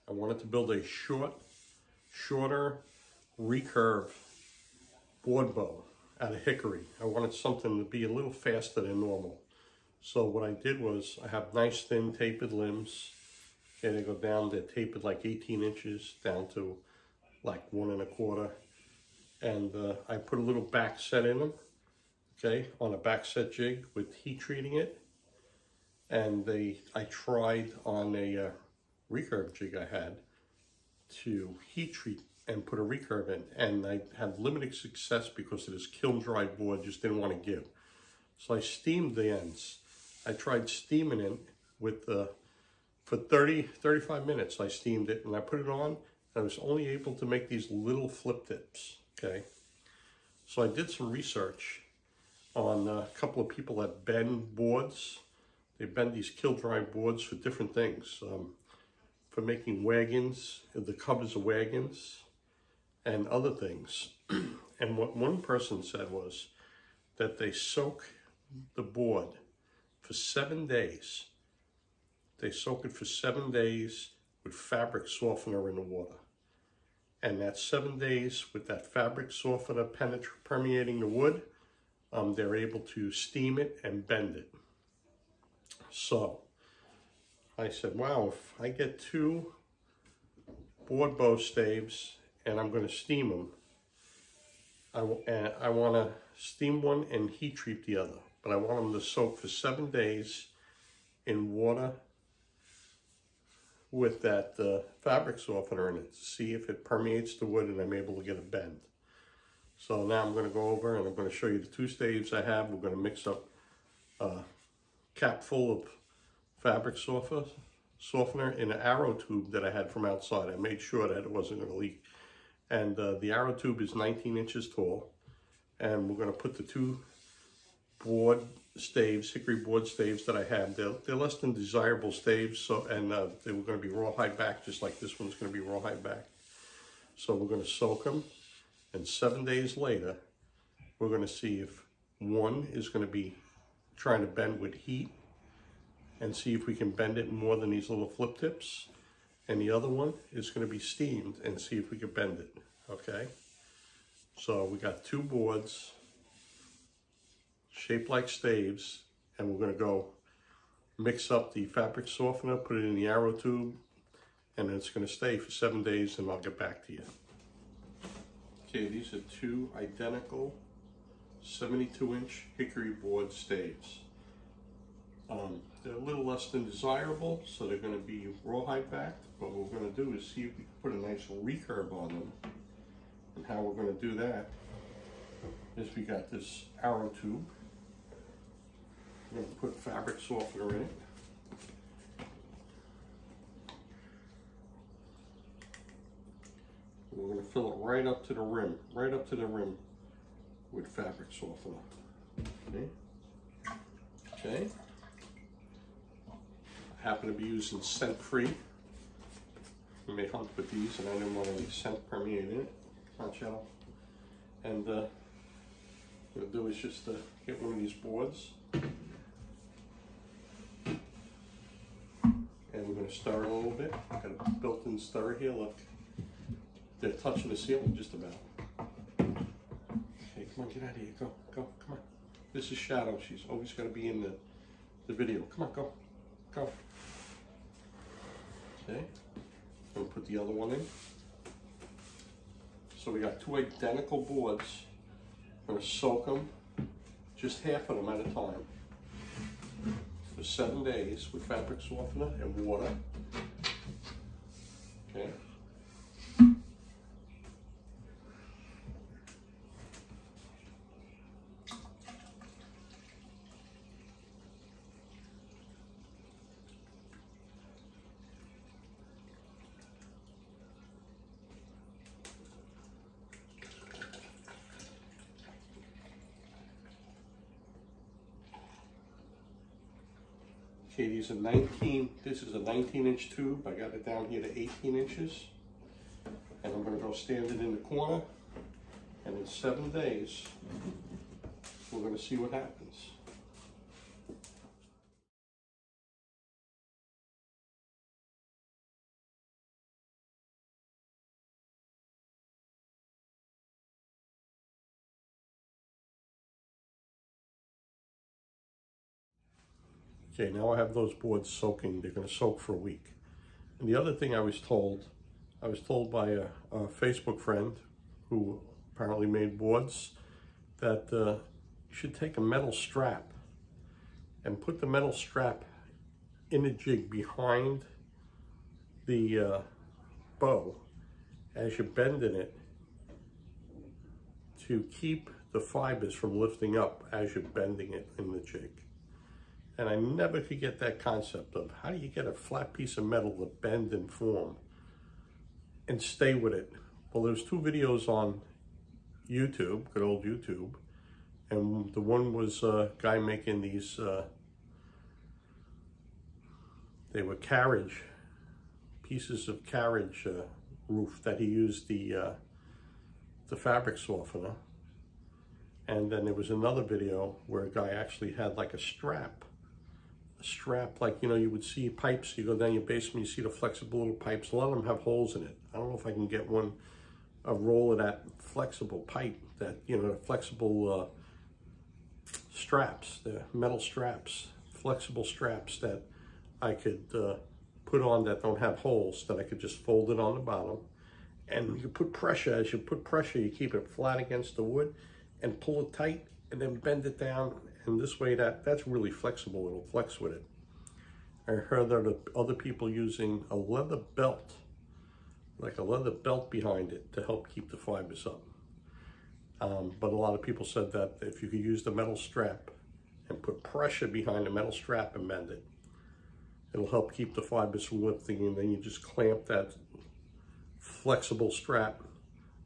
I wanted to build a shorter recurve board bow out of hickory. I wanted something to be a little faster than normal. So what I did was I have nice thin tapered limbs. Okay, they go down, they're tapered like 18 inches down to like 1 1/4. And I put a little back set in them, okay, on a back set jig with heat treating it. And I tried on a recurve jig I had to heat treat and put a recurve in, and I had limited success because of this kiln dry board just didn't want to give. So I steamed the ends. I tried steaming it with for 35 minutes. I steamed it and I put it on, and I was only able to make these little flip tips, okay? So I did some research on a couple of people that bend boards. They bend these kiln dry boards for different things, for making wagons, the covers of wagons, and other things. And what one person said was that they soak the board for 7 days. They soak it for 7 days with fabric softener in the water. And that 7 days with that fabric softener permeating the wood, they're able to steam it and bend it. So I said, wow, if I get 2 board bow staves and I'm going to steam them, I want to steam one and heat treat the other, but I want them to soak for 7 days in water with that fabric softener in it to see if it permeates the wood and I'm able to get a bend. So now I'm going to go over and I'm going to show you the 2 staves I have. We're going to mix up a cap full of fabric softener in an arrow tube that I had from outside. I made sure that it wasn't going to leak. And the arrow tube is 19 inches tall. And we're going to put the 2 board staves, hickory board staves that I have. They're less than desirable staves, so they were going to be rawhide back, just like this one's going to be rawhide back. So we're going to soak them, and 7 days later, we're going to see if one is going to be trying to bend with heat, and see if we can bend it more than these little flip tips. And the other one is going to be steamed and see if we can bend it, okay? So we got 2 boards shaped like staves, and we're going to go mix up the fabric softener, put it in the arrow tube, and it's going to stay for 7 days, and I'll get back to you. Okay, these are 2 identical 72-inch hickory board staves. They're a little less than desirable, so they're going to be rawhide backed, but what we're going to do is see if we can put a nice recurve on them. And how we're going to do that is we got this arrow tube. We're going to put fabric softener in it. We're going to fill it right up to the rim with fabric softener. Okay. I happen to be using scent-free. I may hunt with these, and I didn't want any scent permeating in it. Come on, Shadow. And what we'll do is just get one of these boards, and we're going to stir it a little bit. Got a built-in stirrer here. Look, they're touching the ceiling just about. Okay, come on, get out of here. Go, come on. This is Shadow. She's always got to be in the video. Come on, go. Okay, I'm going to put the other one in. So we got 2 identical boards. I'm going to soak them, just half of them at a time, for 7 days with fabric softener and water. Okay. Okay, these are this is a 19-inch tube. I got it down here to 18 inches. And I'm going to go stand it in the corner. And in 7 days, we're going to see what happens. Okay, now I have those boards soaking. They're going to soak for a week. And the other thing I was told by a Facebook friend who apparently made boards, that you should take a metal strap and put the metal strap in a jig behind the bow as you're bending it to keep the fibers from lifting up as you're bending it in the jig. And I never could get that concept of how do you get a flat piece of metal to bend and form and stay with it. Well, there's two videos on YouTube, good old YouTube, and the one was a guy making these, they were carriage, pieces of carriage roof that he used the fabric softener. And then there was another video where a guy actually had like a strap like, you know, you would see pipes, you go down your basement, you see the flexible little pipes. A lot of them have holes in it. I don't know if I can get a roll of that flexible pipe, that, you know, flexible straps, the metal straps, flexible straps that I could put on that don't have holes, that I could just fold it on the bottom. And you put pressure, as you put pressure, you keep it flat against the wood and pull it tight and then bend it down. And this way, that's really flexible, it'll flex with it. I heard that other people using a leather belt, like a leather belt behind it to help keep the fibers up. But a lot of people said that if you could use the metal strap and put pressure behind the metal strap and bend it, it'll help keep the fibers from lifting, and then you just clamp that flexible strap,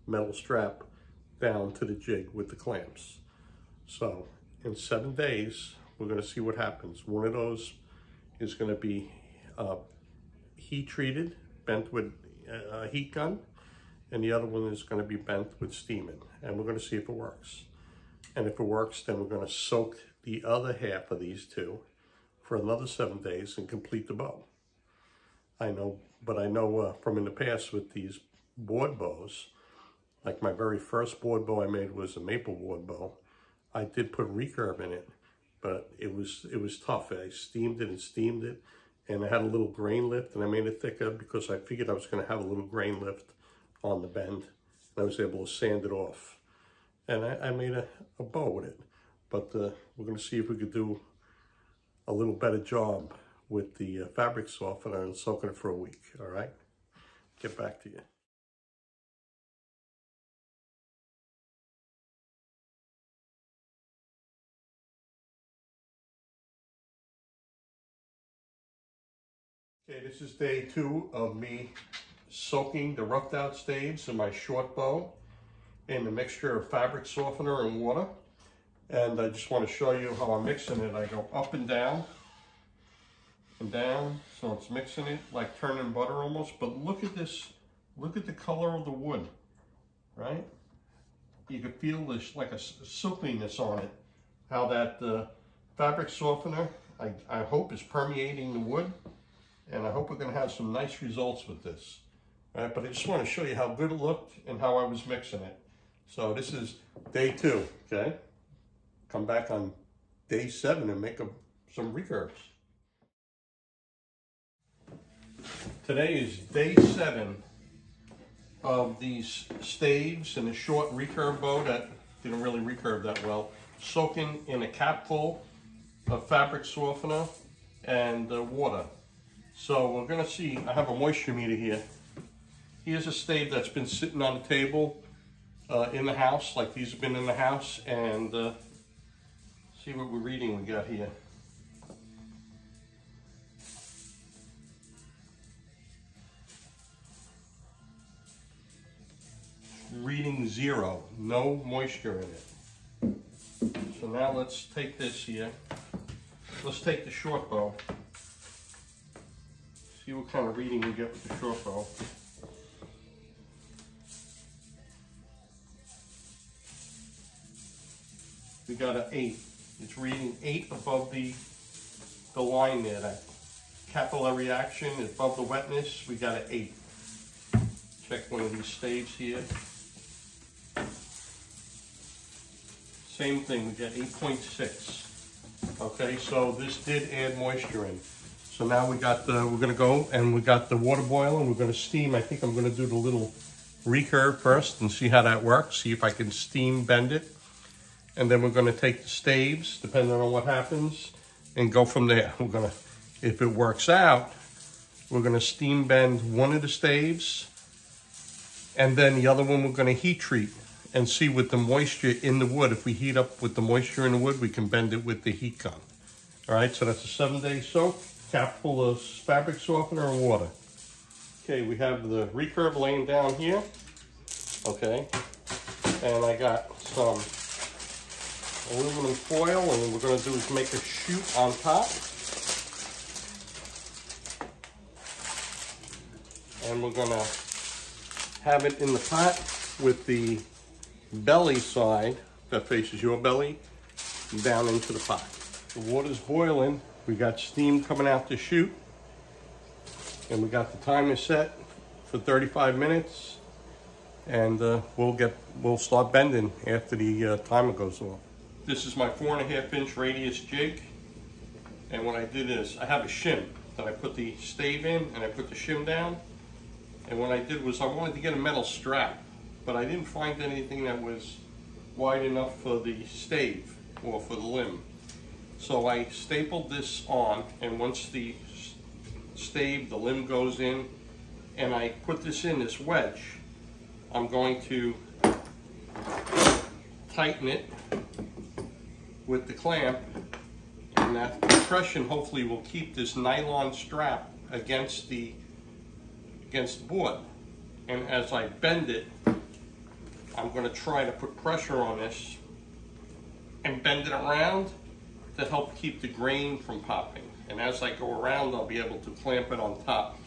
metal strap, down to the jig with the clamps. So in 7 days, we're going to see what happens. One of those is going to be heat treated, bent with a heat gun, and the other one is going to be bent with steaming. And we're going to see if it works. And if it works, then we're going to soak the other half of these two for another 7 days and complete the bow. I know from in the past with these board bows, like my very first board bow I made was a maple board bow. I did put recurve in it, but it was tough. I steamed it, and I had a little grain lift, and I made it thicker because I figured I was going to have a little grain lift on the bend, and I was able to sand it off. And I made a bow with it, but we're going to see if we could do a little better job with the fabric softener and soaking it for a week, all right? Get back to you. Okay, this is day 2 of me soaking the roughed out staves in my short bow in a mixture of fabric softener and water. And I just want to show you how I'm mixing it. I go up and down, so it's mixing it like turning butter almost. But look at this, look at the color of the wood, right? You can feel this like a silkiness on it. How that fabric softener, I hope, is permeating the wood. And I hope we're going to have some nice results with this. All right, but I just want to show you how good it looked and how I was mixing it. So this is day 2, okay? Come back on day 7 and make some recurves. Today is day 7 of these staves and a short recurve bow that didn't really recurve that well, soaking in a capful of fabric softener and water. So we're going to see, I have a moisture meter here. Here's a stave that's been sitting on the table in the house, like these have been in the house, and see what we're reading we got here. Reading 0, no moisture in it. So now let's take this here. Let's take the short bow. See what kind of reading we get with the short bow. We got an 8. It's reading 8 above the line there. That capillary action is above the wetness. We got an 8. Check one of these staves here. Same thing, we got 8.6. Okay, so this did add moisture in. So now we got the, we're gonna go and we got the water boiling. We're gonna steam. I think I'm gonna do the little recurve first and see how that works. See if I can steam bend it. And then we're gonna take the staves, depending on what happens, and go from there. We're gonna, if it works out, we're gonna steam bend one of the staves, and then the other one we're gonna heat treat and see with the moisture in the wood. If we heat up with the moisture in the wood, we can bend it with the heat gun. All right, so that's a 7-day soak, cap full of fabric softener and water. Okay, we have the recurve laying down here. Okay, and I got some aluminum foil, and what we're gonna do is make a chute on top. And we're gonna have it in the pot with the belly side that faces your belly down into the pot. The water's boiling. We got steam coming out the chute, and we got the timer set for 35 minutes, and we'll start bending after the timer goes off. This is my 4.5-inch radius jig, and what I did is I have a shim that I put the stave in and I put the shim down, and what I did was I wanted to get a metal strap, but I didn't find anything that was wide enough for the stave or for the limb. So I stapled this on, and once the stave, the limb goes in, and I put this in this wedge, I'm going to tighten it with the clamp, and that compression hopefully will keep this nylon strap against the board. And as I bend it, I'm going to try to put pressure on this and bend it around to help keep the grain from popping. And as I go around, I'll be able to clamp it on top.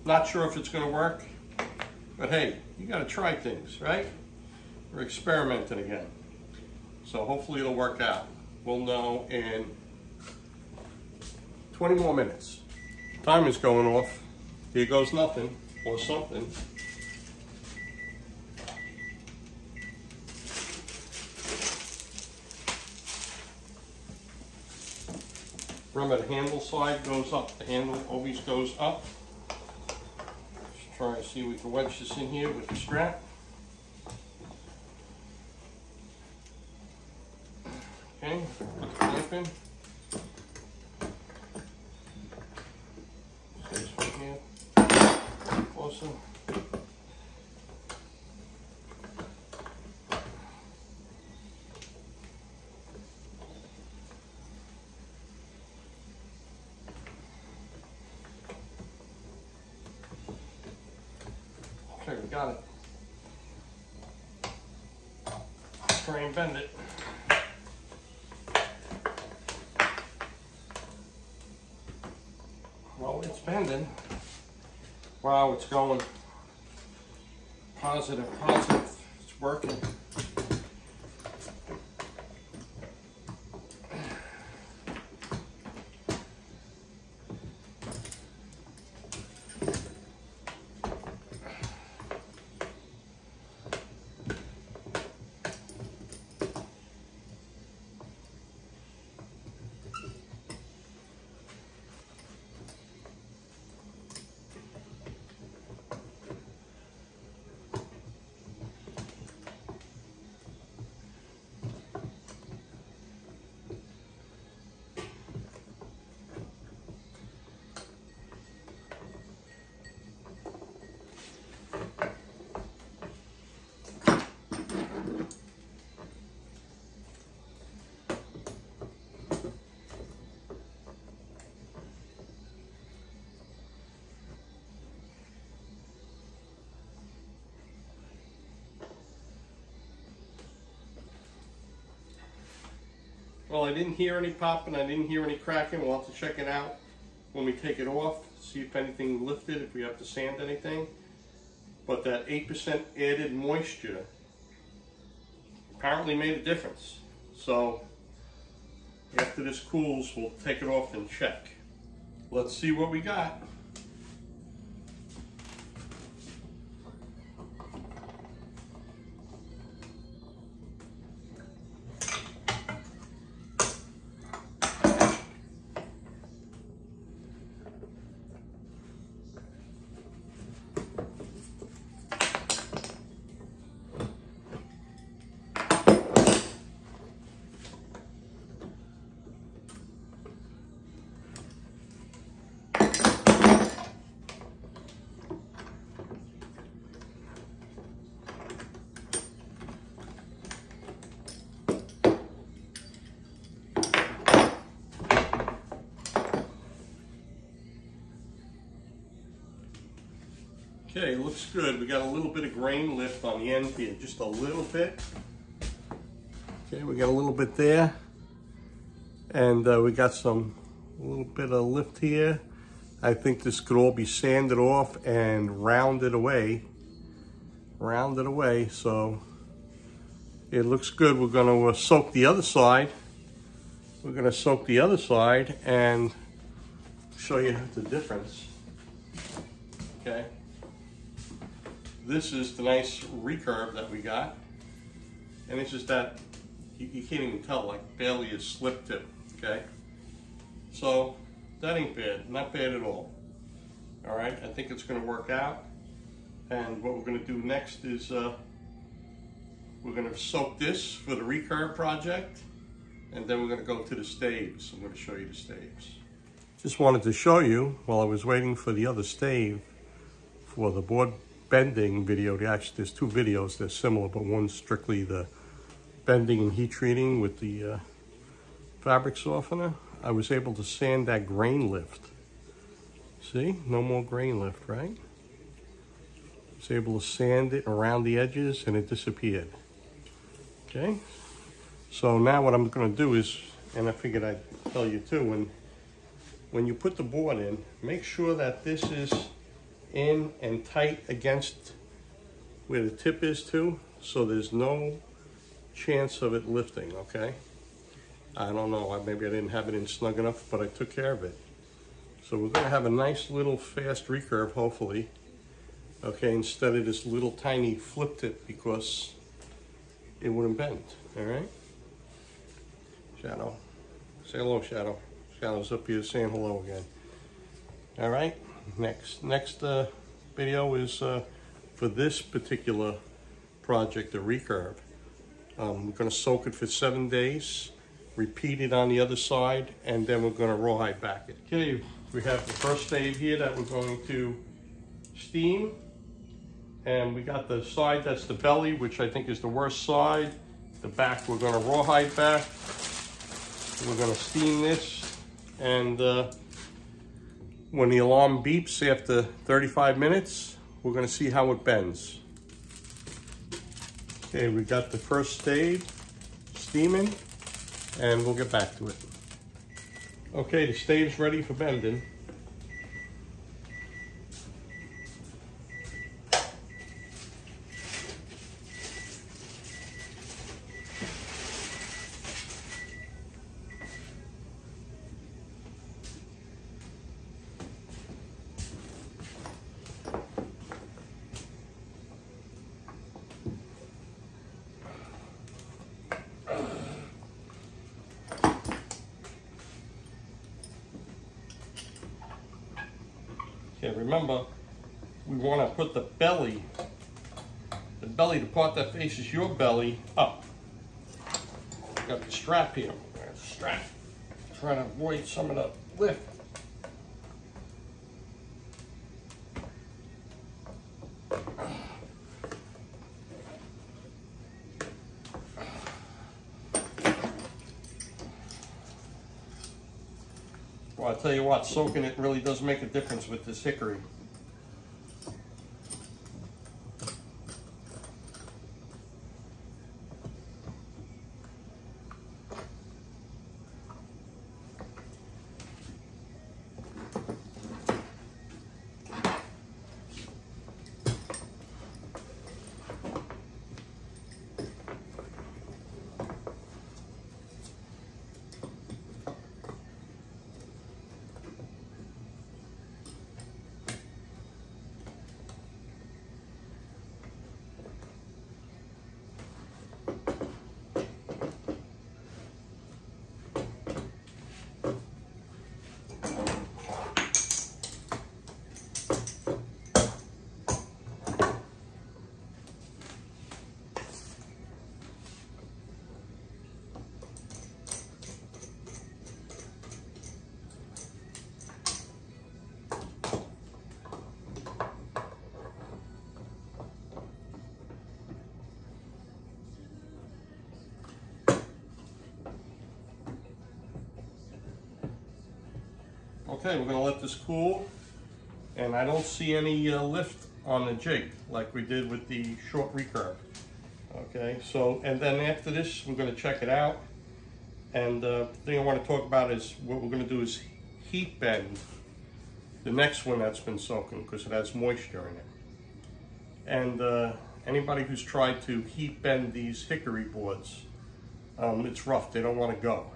Not sure if it's going to work, but hey, you got to try things, right? We're experimenting again. So hopefully it'll work out. We'll know in 20 more minutes. Timer's going off. Here goes nothing or something. Remember, the handle side goes up. The handle always goes up. Let's try and see if we can wedge this in here with the strap. Okay, put the clamp in. This one here. Closer. Okay, we got it. Try and bend it. Well, it's bending. Wow, it's going positive, positive. It's working. Well, I didn't hear any popping, I didn't hear any cracking. We'll have to check it out when we take it off, see if anything lifted, if we have to sand anything. But that 8% added moisture apparently made a difference. So after this cools, we'll take it off and check. Let's see what we got. Okay, looks good. We got a little bit of grain lift on the end here, just a little bit. Okay, we got a little bit there. And we got a little bit of lift here. I think this could all be sanded off and rounded away. So it looks good. We're gonna soak the other side. We're gonna soak the other side and show you the difference. Okay. This is the nice recurve that we got. And it's just that you can't even tell, like barely a slip tip, okay? So that ain't bad, not bad at all. All right, I think it's gonna work out. And what we're gonna do next is we're gonna soak this for the recurve project, and then we're gonna go to the staves. I'm gonna show you the staves. Just wanted to show you, while I was waiting for the other stave for the board bending video. Actually, there's two videos, they're similar, but one's strictly the bending and heat treating with the fabric softener. I was able to sand that grain lift. See, no more grain lift, right? I was able to sand it around the edges and it disappeared. Okay, so now what I'm gonna do is, and I figured I'd tell you too, when you put the board in, make sure that this is in and tight against where the tip is too, so there's no chance of it lifting, okay? I don't know, maybe I didn't have it in snug enough, but I took care of it. So we're gonna have a nice little fast recurve, hopefully, okay, instead of this little tiny flip tip, because it wouldn't bend, all right? Shadow, say hello, Shadow. Shadow's up here saying hello again. All right, next video is for this particular project, the recurve. We're gonna soak it for 7 days, repeat it on the other side, and then we're gonna rawhide back it. Okay, we have the first stave here that we're going to steam. And we got the side that's the belly, which I think is the worst side. The back we're gonna rawhide back. We're gonna steam this, and when the alarm beeps after 35 minutes, we're gonna see how it bends. Okay, we got the first stave steaming, and we'll get back to it. Okay, the stave's ready for bending. Okay, remember, we want to put the belly, the part that faces your belly, up. Got the strap here. There's the strap. Trying to avoid some of the lift. Well, I'll tell you what, soaking it really does make a difference with this hickory. Okay, we're gonna let this cool, and I don't see any lift on the jig like we did with the short recurve. Okay, so, and then after this, we're going to check it out. And the thing I want to talk about is what we're going to do is heat bend the next one that's been soaking because it has moisture in it. And anybody who's tried to heat bend these hickory boards, it's rough. They don't want to go.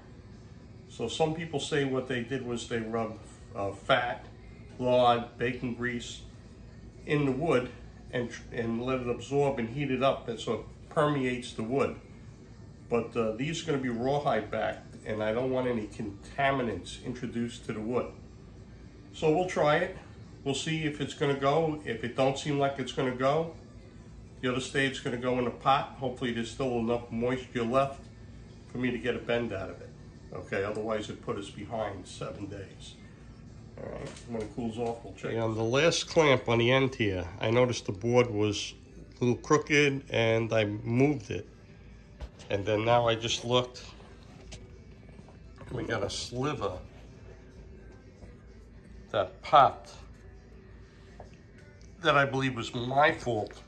So some people say what they did was they rubbed fat, lard, bacon grease in the wood and let it absorb and heat it up, and so it permeates the wood. But these are going to be rawhide backed, and I don't want any contaminants introduced to the wood. So we'll try it. We'll see if it's going to go. If it don't seem like it's going to go, the other stave's going to go in a pot. Hopefully there's still enough moisture left for me to get a bend out of it. Okay, otherwise it put us behind 7 days. All right, when it cools off, we'll check. Okay, on the last clamp on the end here, I noticed the board was a little crooked and I moved it. And then now I just looked, we got a sliver that popped that I believe was my fault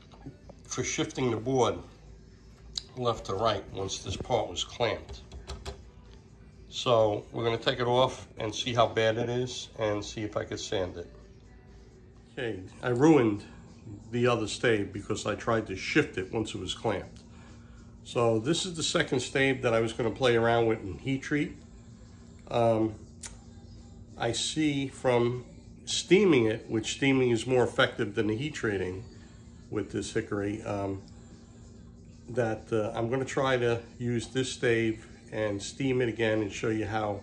for shifting the board left to right once this part was clamped. So we're going to take it off and see how bad it is and see if I could sand it. Okay, I ruined the other stave because I tried to shift it once it was clamped. So this is the second stave that I was going to play around with in heat treat. I see from steaming it, which steaming is more effective than the heat treating with this hickory, that I'm going to try to use this stave and steam it again and show you how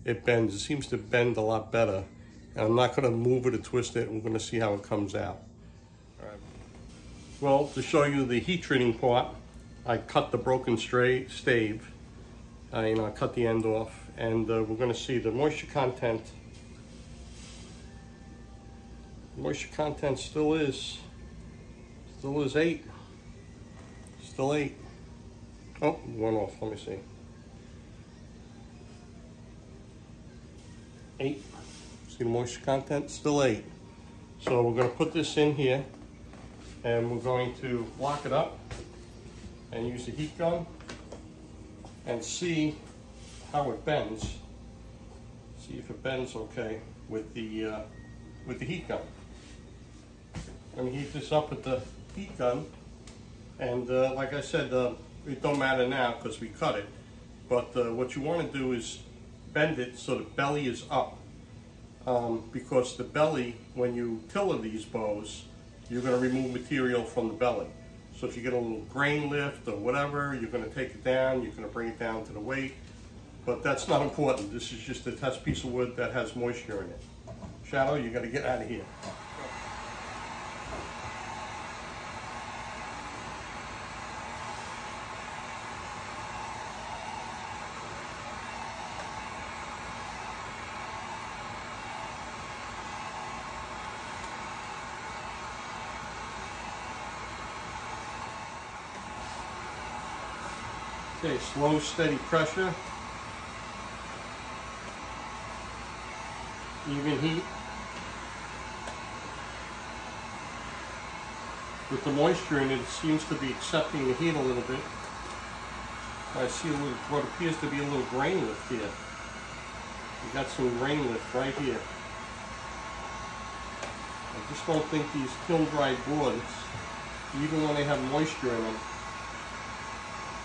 it bends. It seems to bend a lot better. And I'm not going to move it or twist it. We're going to see how it comes out. All right. Well, to show you the heat treating part, I cut the broken stave. I cut the end off, and we're going to see the moisture content. Moisture content still is 8. Still 8. Oh, one off. Let me see. 8. See the moisture content? Still 8. So we're going to put this in here, and we're going to lock it up and use the heat gun and see how it bends. See if it bends okay with the heat gun. I'm going to heat this up with the heat gun, and like I said, it don't matter now because we cut it, but what you want to do is bend it so the belly is up, because the belly, when you tiller these bows, you're going to remove material from the belly. So if you get a little grain lift or whatever, you're going to take it down, you're going to bring it down to the weight, but that's not important. This is just a test piece of wood that has moisture in it. Shadow, you got to get out of here. Okay, slow, steady pressure, even heat. With the moisture in it, it seems to be accepting the heat a little bit. I see a little, what appears to be a little grain lift here. We got some grain lift right here. I just don't think these kiln dried boards, even when they have moisture in them,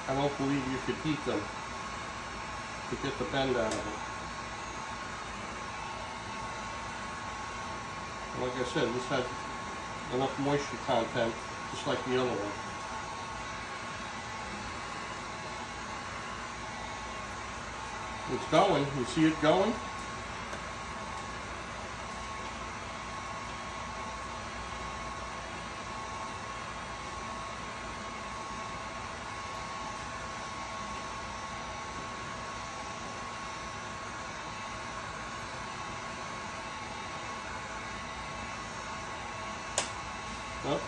I don't believe you could heat them to get the bend out of it. And like I said, this has enough moisture content, just like the other one. It's going. You see it going? Oh,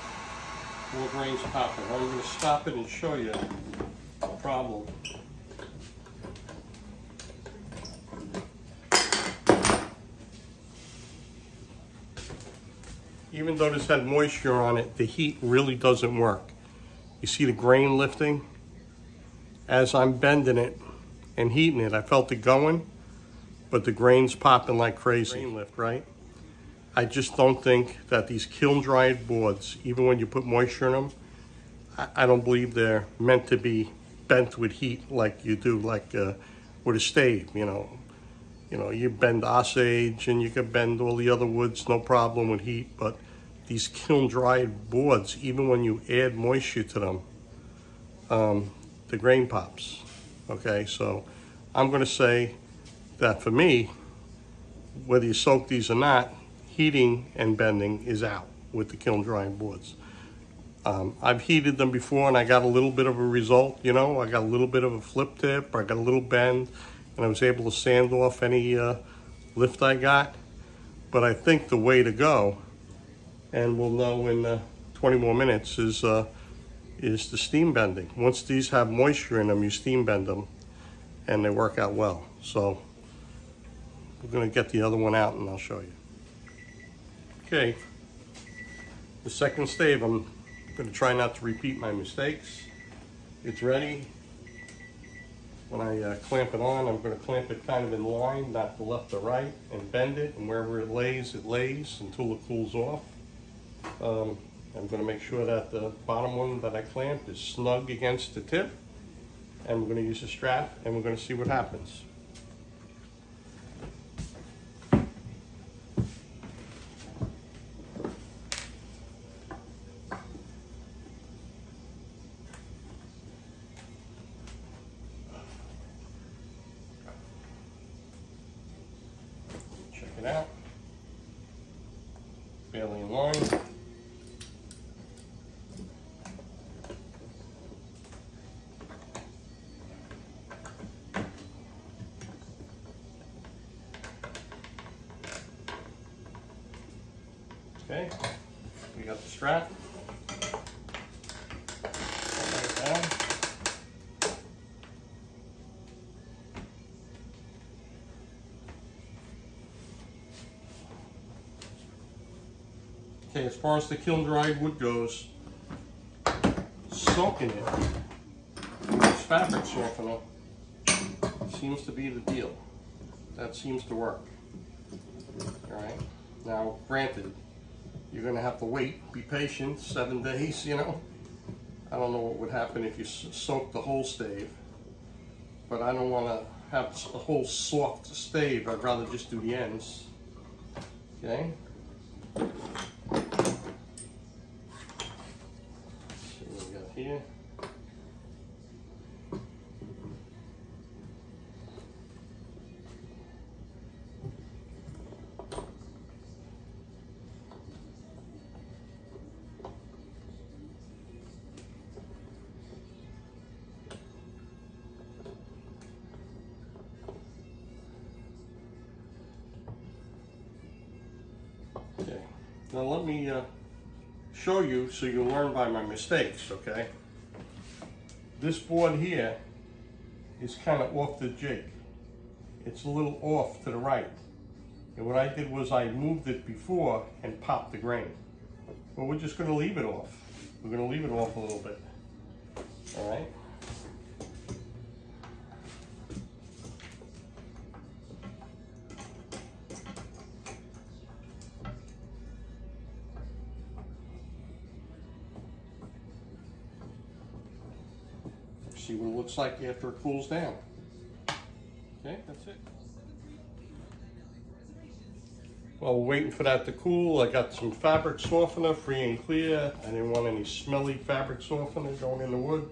more grains popping. I'm going to stop it and show you the problem. even though this had moisture on it, the heat really doesn't work. You see the grain lifting? As I'm bending it and heating it, I felt it going, but the grain's popping like crazy. Grain lift, right? I just don't think that these kiln dried boards, even when you put moisture in them, I don't believe they're meant to be bent with heat like you do, like with a stave, you know. You bend osage and you can bend all the other woods, no problem with heat, but these kiln dried boards, even when you add moisture to them, the grain pops. Okay, so I'm gonna say that for me, whether you soak these or not, heating and bending is out with the kiln dried boards. I've heated them before and I got a little bit of a result, you know. I got a little bit of a flip tip, or I got a little bend, and I was able to sand off any lift I got. But I think the way to go, and we'll know in 20 more minutes, is the steam bending. Once these have moisture in them, you steam bend them and they work out well. So we're gonna get the other one out and I'll show you. Okay, the second stave, I'm gonna try not to repeat my mistakes. It's ready. When I clamp it on, I'm gonna clamp it kind of in line, not the left or right, and bend it, and wherever it lays until it cools off. I'm gonna make sure that the bottom one that I clamped is snug against the tip, and we're gonna use a strap, and we're gonna see what happens. Check it out. Barely in line. Okay, we got the strap. Lay it down. Okay, as far as the kiln dried wood goes, soaking it with this fabric softener seems to be the deal. That seems to work. All right, now granted, you're gonna have to wait, be patient, 7 days, you know. I don't know what would happen if you soak the whole stave, but I don't wanna have a whole soft stave. I'd rather just do the ends, okay? Let's see what we got here. Okay, now let me show you so you learn by my mistakes, okay? This board here is kind of off the jig. It's a little off to the right. And what I did was I moved it before and popped the grain. But we're just gonna leave it off. We're gonna leave it off a little bit, all right? See what it looks like after it cools down. Okay, that's it. While we're waiting for that to cool, I got some fabric softener, free and clear. I didn't want any smelly fabric softener going in the wood.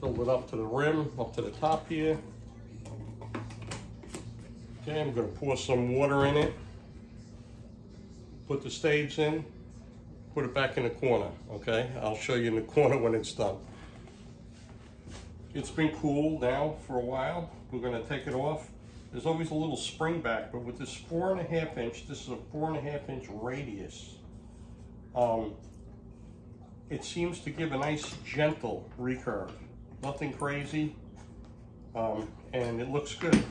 Filled it up to the rim, up to the top here. Okay, I'm gonna pour some water in it. Put the staves in. Put it back in the corner, okay? I'll show you in the corner when it's done. It's been cool now for a while. We're gonna take it off. There's always a little spring back, but with this 4.5 inch, this is a 4.5 inch radius. It seems to give a nice gentle recurve. Nothing crazy, and it looks good.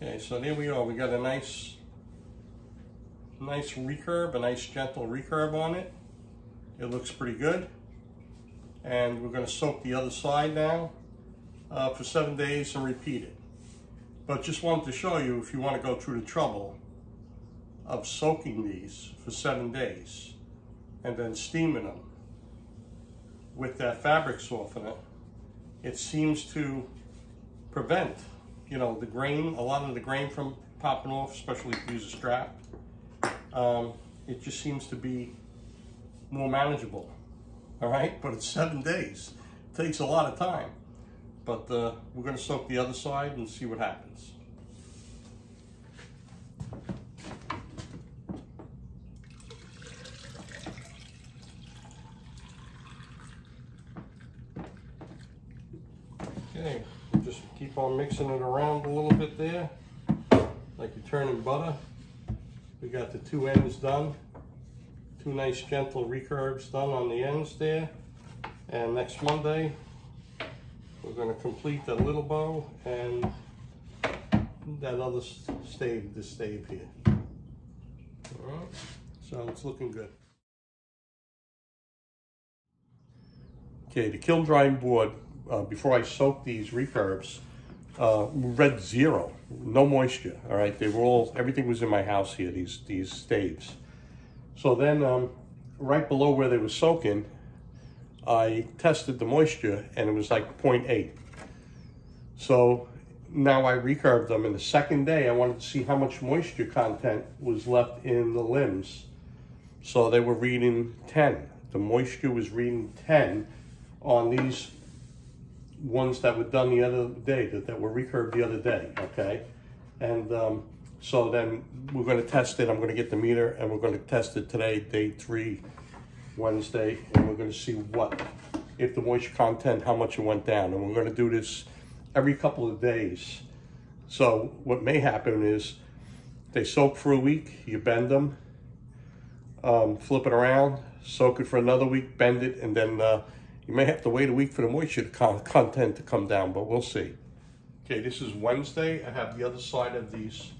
Okay, so there we are. We got a nice recurve, a nice gentle recurve on it. It looks pretty good. And we're going to soak the other side now for 7 days and repeat it. But just wanted to show you, if you want to go through the trouble of soaking these for 7 days and then steaming them with that fabric softener, it seems to prevent, you know, the grain, a lot of the grain from popping off, especially if you use a strap. It just seems to be more manageable. All right, but it's 7 days. It takes a lot of time. But we're going to soak the other side and see what happens. Okay, just keep on mixing it around a little bit there, like you're turning butter. We got the 2 ends done. 2 nice gentle recurves done on the ends there. And next Monday, we're going to complete that little bow and that other stave, this stave here. All right, so it's looking good. Okay, the kiln drying board, before I soaked these recurves, read 0, no moisture. All right, they were all, everything was in my house here, these staves. So then, right below where they were soaking, I tested the moisture and it was like 0.8. So now I recurved them, and the second day I wanted to see how much moisture content was left in the limbs. So they were reading 10. The moisture was reading 10 on these ones that were done the other day, that were recurved the other day, okay? And so then we're going to test it. I'm going to get the meter and we're going to test it today, day 3, Wednesday, and we're going to see if the moisture content, how much it went down. And we're going to do this every couple of days. So what may happen is they soak for a week, you bend them, flip it around, soak it for another week, bend it, and then you may have to wait a week for the moisture content to come down, but we'll see. Okay, this is Wednesday. I have the other side of these,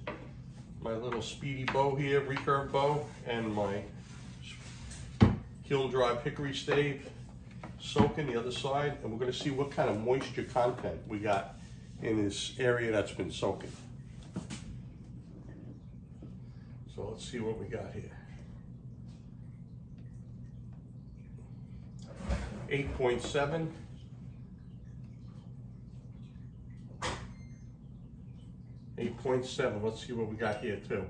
my little speedy bow here, recurve bow, and my kiln drive hickory stave soaking the other side, and we're going to see what kind of moisture content we got in this area that's been soaking. So let's see what we got here. 8.7. 8.7. Let's see what we got here too.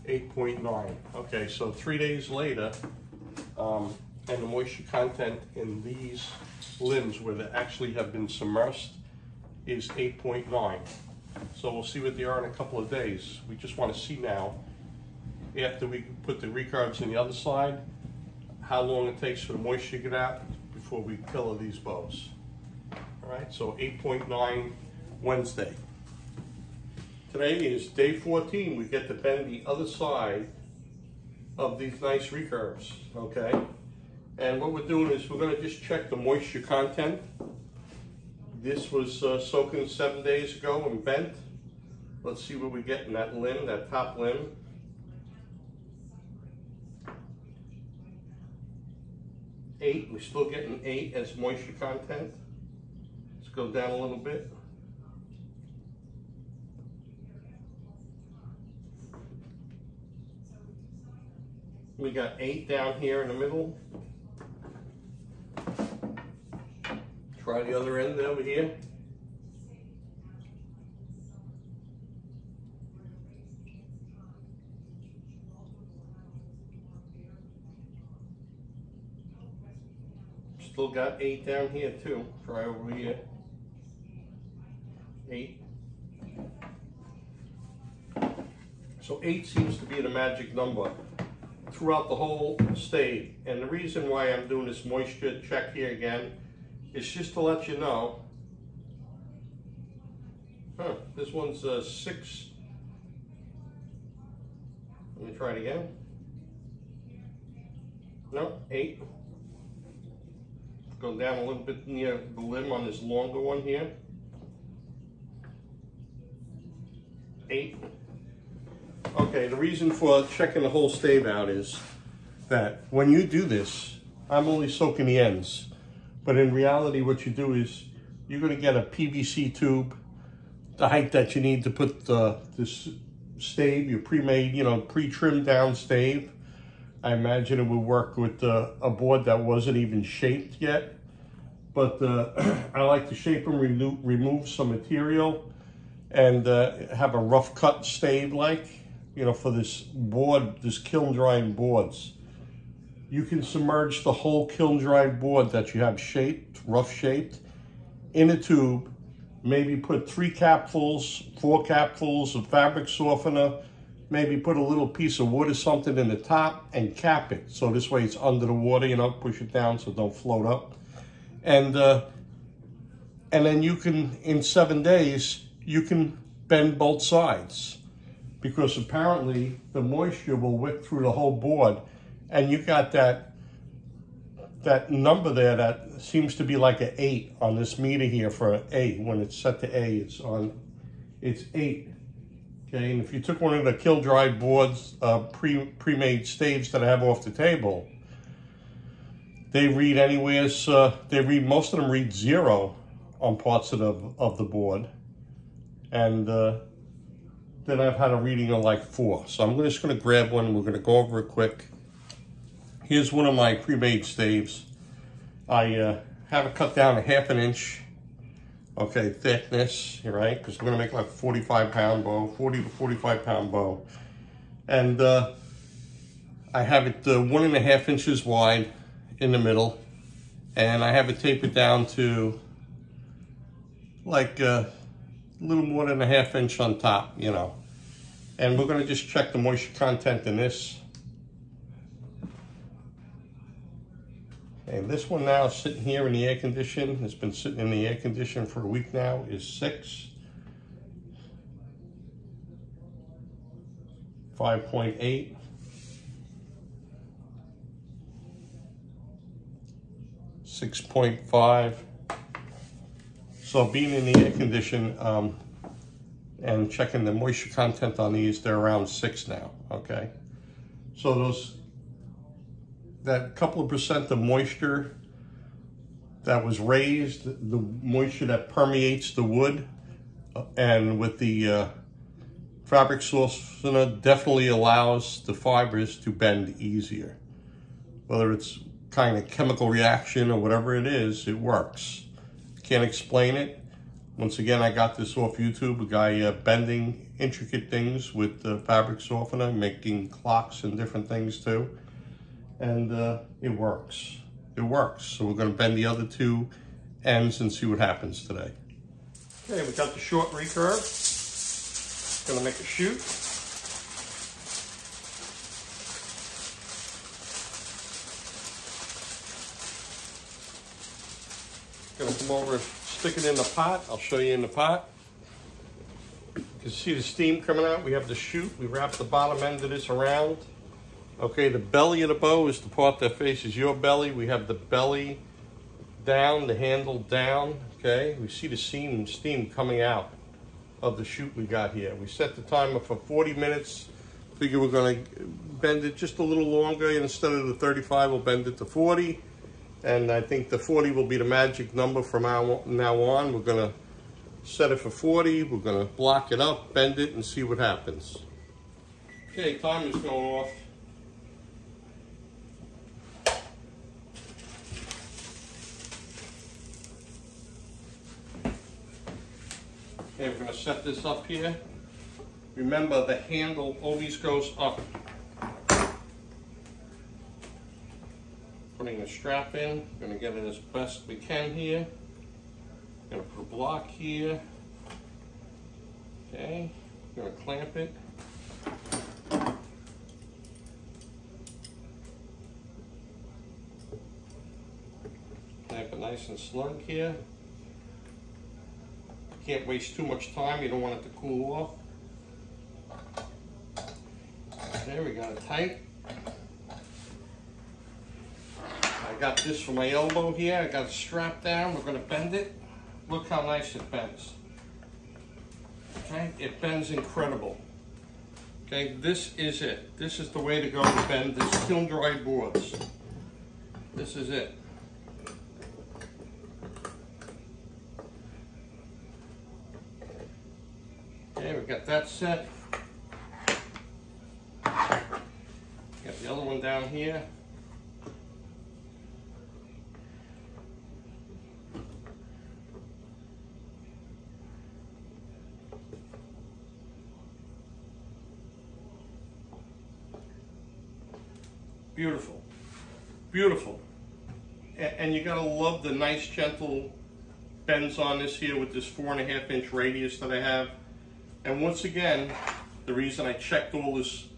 8.9. Okay, so 3 days later, and the moisture content in these limbs where they actually have been submersed is 8.9. So we'll see what they are in a couple of days. We just want to see now, after we put the recurves in the other side, how long it takes for the moisture to get out before we pillow these bows. All right, so 8.9 Wednesday. Today is day 14. We get to bend the other side of these nice recurves, okay? And what we're doing is we're going to just check the moisture content. This was soaking 7 days ago and bent. Let's see what we get in that limb, that top limb. Eight, we're still getting 8 as moisture content. Let's go down a little bit. We got 8 down here in the middle. Try the other end over here. Still got 8 down here too. Try over here. 8. So 8 seems to be the magic number throughout the whole stave. And the reason why I'm doing this moisture check here again is just to let you know. This one's 6. Let me try it again. No, 8. Go down a little bit near the limb on this longer one here. 8. Okay, the reason for checking the whole stave out is that when you do this, I'm only soaking the ends. But in reality, what you do is you're going to get a PVC tube, the height that you need to put this stave, your pre-made, you know, pre-trimmed down stave. I imagine it would work with a board that wasn't even shaped yet. But I like to shape them, remove some material, and have a rough cut stave like, you know, for this board, this kiln drying boards. You can submerge the whole kiln dried board that you have shaped, rough shaped, in a tube. Maybe put 3 capfuls, 4 capfuls of fabric softener, maybe put a little piece of wood or something in the top and cap it. So this way it's under the water, you know, push it down so it don't float up. And then you can, in 7 days, you can bend both sides, because apparently the moisture will wick through the whole board, and you got that number there that seems to be like an 8 on this meter here for an A. When it's set to A, it's 8. Okay, and if you took one of the kiln dried boards, pre-made staves that I have off the table, they read anywhere, most of them read 0 on parts of the board. And then I've had a reading of like 4. So I'm just gonna grab one and we're gonna go over it quick. Here's one of my pre-made staves. I have it cut down a ½ inch, okay, thickness, right? Because we're gonna make like a 45-pound bow, 40 to 45-pound bow. And I have it 1½ inches wide in the middle, and I have it tapered down to like a little more than a ½ inch on top, you know. And we're gonna just check the moisture content in this. And this one now is sitting here in the air condition. It's been sitting in the air condition for a week now, is 6. 5.8. 6.5. So being in the air condition and checking the moisture content on these, they're around 6 now, okay? So that couple of percent of moisture that was raised, the moisture that permeates the wood, and with the fabric softener definitely allows the fibers to bend easier. Whether it's kind of chemical reaction or whatever it is, it works. Can't explain it. Once again, I got this off YouTube, a guy bending intricate things with the fabric softener, making clocks and different things too. And it works. It works. So we're going to bend the other 2 ends and see what happens today. Okay, we got the short recurve. Going to make a chute. Going to come over and stick it in the pot. I'll show you in the pot. You can see the steam coming out. We have the chute. We wrap the bottom end of this around. Okay, the belly of the bow is the part that faces your belly. We have the belly down, the handle down, okay? We see the steam coming out of the chute we got here. We set the timer for 40 minutes. Figure we're gonna bend it just a little longer. Instead of the 35, we'll bend it to 40. And I think the 40 will be the magic number from now on. We're gonna set it for 40. We're gonna block it up, bend it, and see what happens. Okay, timer's going off. Okay, we're going to set this up here. Remember, the handle always goes up. Putting the strap in, going to get it as best we can here. Going to put a block here. Okay, going to clamp it. Clamp it nice and snug here. Can't waste too much time, you don't want it to cool off. There, we got it tight. I got this for my elbow here. I got it strapped down. We're going to bend it. Look how nice it bends. Okay, it bends incredible. Okay, this is it. This is the way to go to bend this kiln dried boards. This is it. Okay, we got that set. Got the other one down here. Beautiful, beautiful. And you gotta love the nice gentle bends on this here with this 4.5-inch radius that I have. And once again, the reason I checked all this,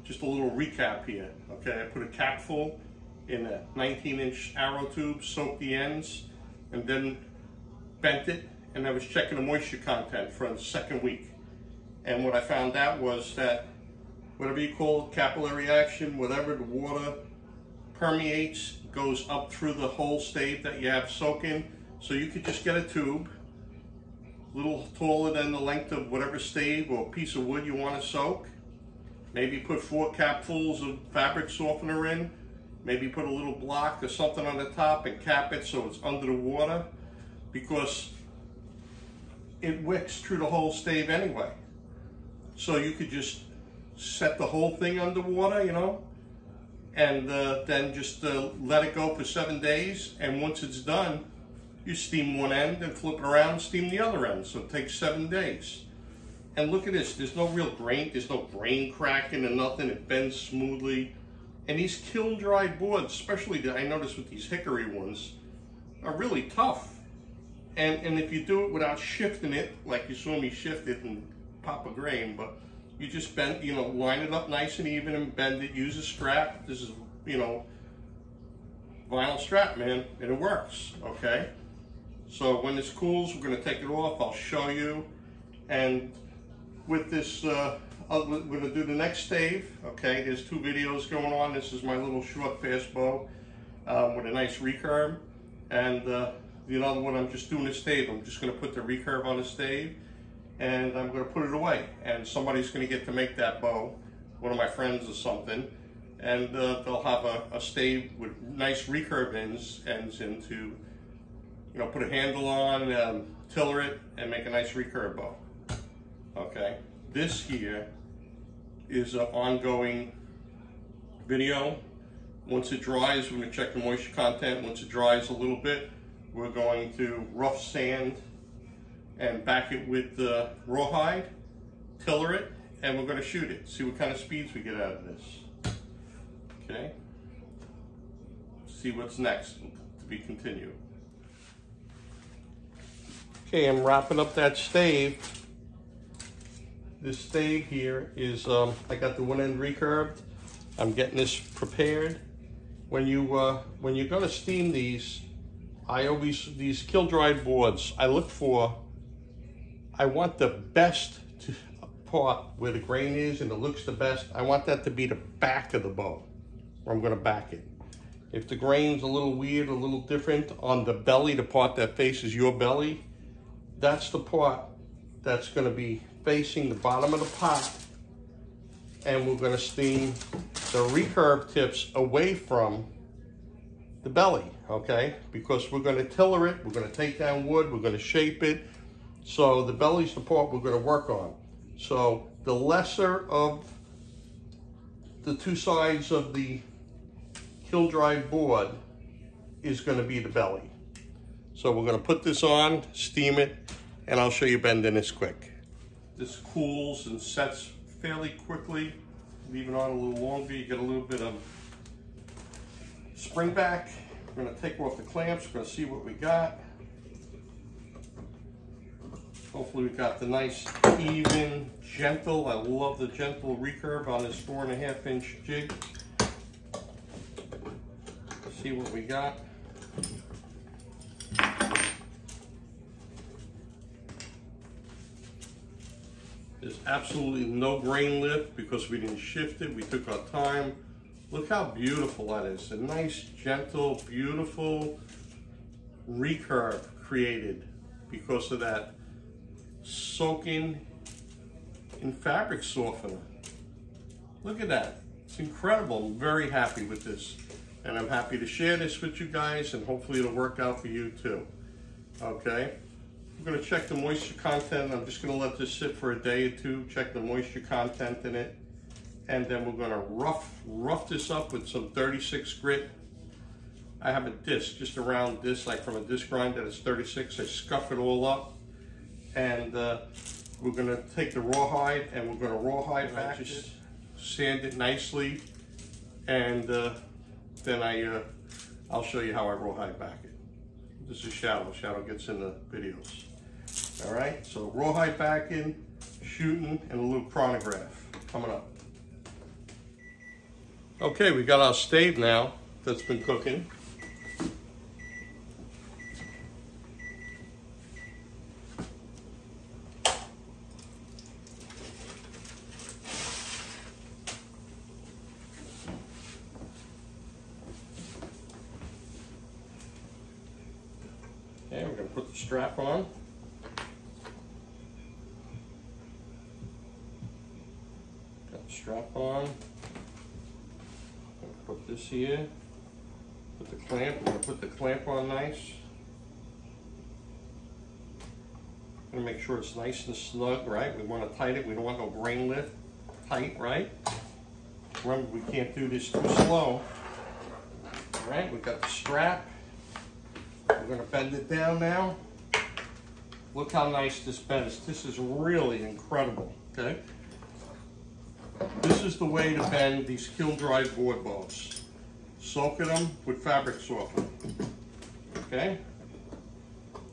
just a little recap here, okay? I put a cap full in a 19-inch arrow tube, soaked the ends, and then bent it, and I was checking the moisture content for the second week. And what I found out was that whatever you call it, capillary action, whatever the water permeates, goes up through the whole stave that you have soaking. So you could just get a tube, a little taller than the length of whatever stave or piece of wood you want to soak. Maybe put 4 capfuls of fabric softener in. Maybe put a little block or something on the top and cap it so it's under the water, because it wicks through the whole stave anyway. So you could just set the whole thing underwater, you know, and then just let it go for 7 days. And once it's done, you steam one end and flip it around and steam the other end. So it takes 7 days. And look at this, there's no real grain, there's no grain cracking or nothing. It bends smoothly. And these kiln dried boards, especially I noticed with these hickory ones, are really tough. And if you do it without shifting it, like you saw me shift it and pop a grain, but you just bend, you know, line it up nice and even and bend it. Use a strap. This is, you know, vinyl strap, man, and it works, okay? So when this cools, we're gonna take it off. I'll show you. And with this, we're gonna do the next stave, okay? There's 2 videos going on. This is my little short fast bow with a nice recurve. And the other one, I'm just doing a stave. I'm just gonna put the recurve on the stave, and I'm going to put it away, and somebody's going to get to make that bow, one of my friends or something, and they'll have a stave with nice recurve ends into, you know, put a handle on, tiller it, and make a nice recurve bow. Okay, this here is an ongoing video. Once it dries, we're going to check the moisture content. Once it dries a little bit, we're going to rough sand and back it with the rawhide, tiller it, and we're going to shoot it. See what kind of speeds we get out of this. Okay. See what's next, to be continued. Okay, I'm wrapping up that stave. This stave here is, I got the one end recurved. I'm getting this prepared. When you're going to steam these, these kiln dried boards, I want the best part where the grain is and it looks the best. I want that to be the back of the bow, where I'm gonna back it. If the grain's a little weird, a little different on the belly, the part that faces your belly, that's the part that's gonna be facing the bottom of the pot. And we're gonna steam the recurve tips away from the belly, okay? Because we're gonna tiller it, we're gonna take down wood, we're gonna shape it. So the belly's the part we're going to work on. So the lesser of the 2 sides of the kiln dried board is going to be the belly. So we're going to put this on, steam it, and I'll show you bending this quick. This cools and sets fairly quickly. Leave it on a little longer, you get a little bit of spring back. We're going to take off the clamps, we're going to see what we got. Hopefully we got the nice, even, gentle. I love the gentle recurve on this 4.5-inch jig. See what we got. There's absolutely no grain lift because we didn't shift it. We took our time. Look how beautiful that is. A nice, gentle, beautiful recurve created because of that soaking in fabric softener. Look at that. It's incredible. I'm very happy with this. And I'm happy to share this with you guys, and hopefully it'll work out for you too. Okay? I'm going to check the moisture content. I'm just going to let this sit for a day or two, check the moisture content in it. And then we're going to rough this up with some 36 grit. I have a disc, just a round disc, like from a disc grinder that's 36. I scuff it all up. And we're going to take the rawhide and we're going to rawhide back it, sand it nicely, and then I'll show you how I rawhide back it. This is Shadow. Shadow gets in the videos. All right, so rawhide backing, shooting, and a little chronograph coming up. Okay, we got our stave now that's been cooking. Okay, we're going to put the strap on. Got the strap on. Put this here, put the clamp, we're going to put the clamp on nice. Going to make sure it's nice and snug, right? We want to tighten it, we don't want no grain lift, tight, right? Remember, we can't do this too slow. All right, we've got the strap. We're going to bend it down now. Look how nice this bends. This is really incredible, okay? This is the way to bend these kiln-dried board bows. Soaking them with fabric softener. Okay?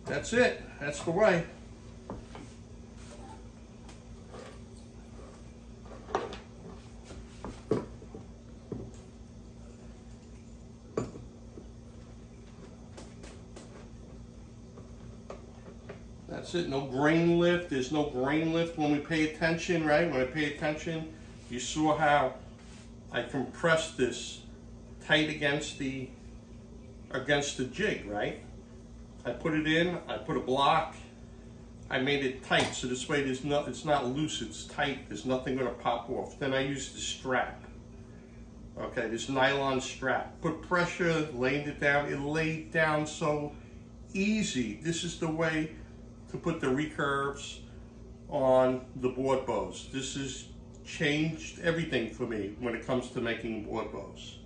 That's it. That's the way. That's it. No grain lift. There's no grain lift when we pay attention, right? When I pay attention, you saw how I compressed this tight against the jig, right? I put it in, I put a block, I made it tight, so this way it's not loose, it's tight, there's nothing gonna pop off. Then I used the strap, okay, this nylon strap. Put pressure, laid it down, it laid down so easy. This is the way to put the recurves on the board bows. This is changed everything for me when it comes to making board bows.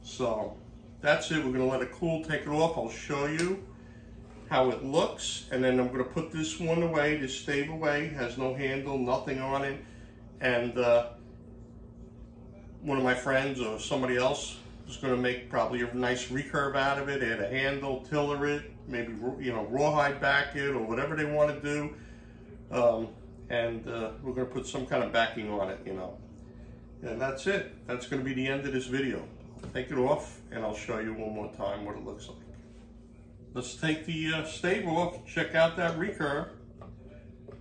So that's it. We're going to let it cool, take it off. I'll show you how it looks, and then I'm going to put this one away, this stave away. It has no handle, nothing on it, and one of my friends or somebody else is going to make probably a nice recurve out of it, add a handle, tiller it, maybe, you know, rawhide back it or whatever they want to do. And we're going to put some kind of backing on it, you know. And that's it. That's going to be the end of this video. I'll take it off and I'll show you one more time what it looks like. Let's take the stave off, check out that recurve.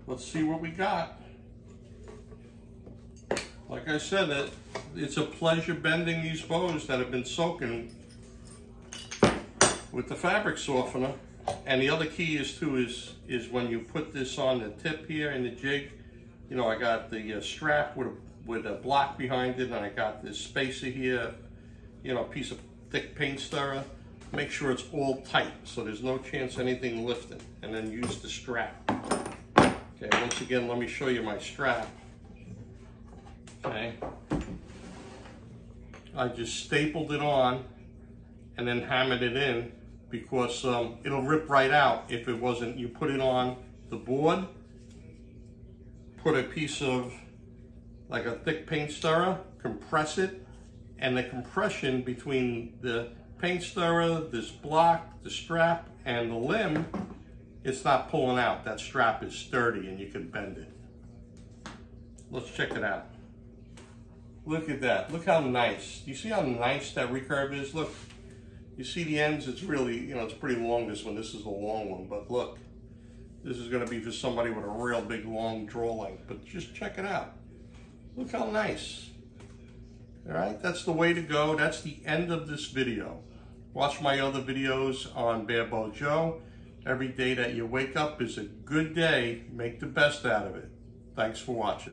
Let's see what we got. Like I said, it's a pleasure bending these bows that have been soaking with the fabric softener. And the other key is when you put this on the tip here in the jig, you know, I got the strap with a block behind it, and I got this spacer here, you know, a piece of thick paint stirrer. Make sure it's all tight so there's no chance anything lifting, and then use the strap. Okay, once again, let me show you my strap. Okay, I just stapled it on and then hammered it in, because it'll rip right out if it wasn't. You put it on the board, put a piece of like a thick paint stirrer, compress it, and the compression between the paint stirrer, this block, the strap, and the limb, it's not pulling out. That strap is sturdy and you can bend it. Let's check it out. Look at that. Look how nice. You see how nice that recurve is? Look. You see the ends, it's really, you know, it's pretty long, this one. This is a long one, but look. This is gonna be for somebody with a real big, long draw length, but just check it out. Look how nice. All right, that's the way to go. That's the end of this video. Watch my other videos on Bare Bow Joe. Every day that you wake up is a good day. Make the best out of it. Thanks for watching.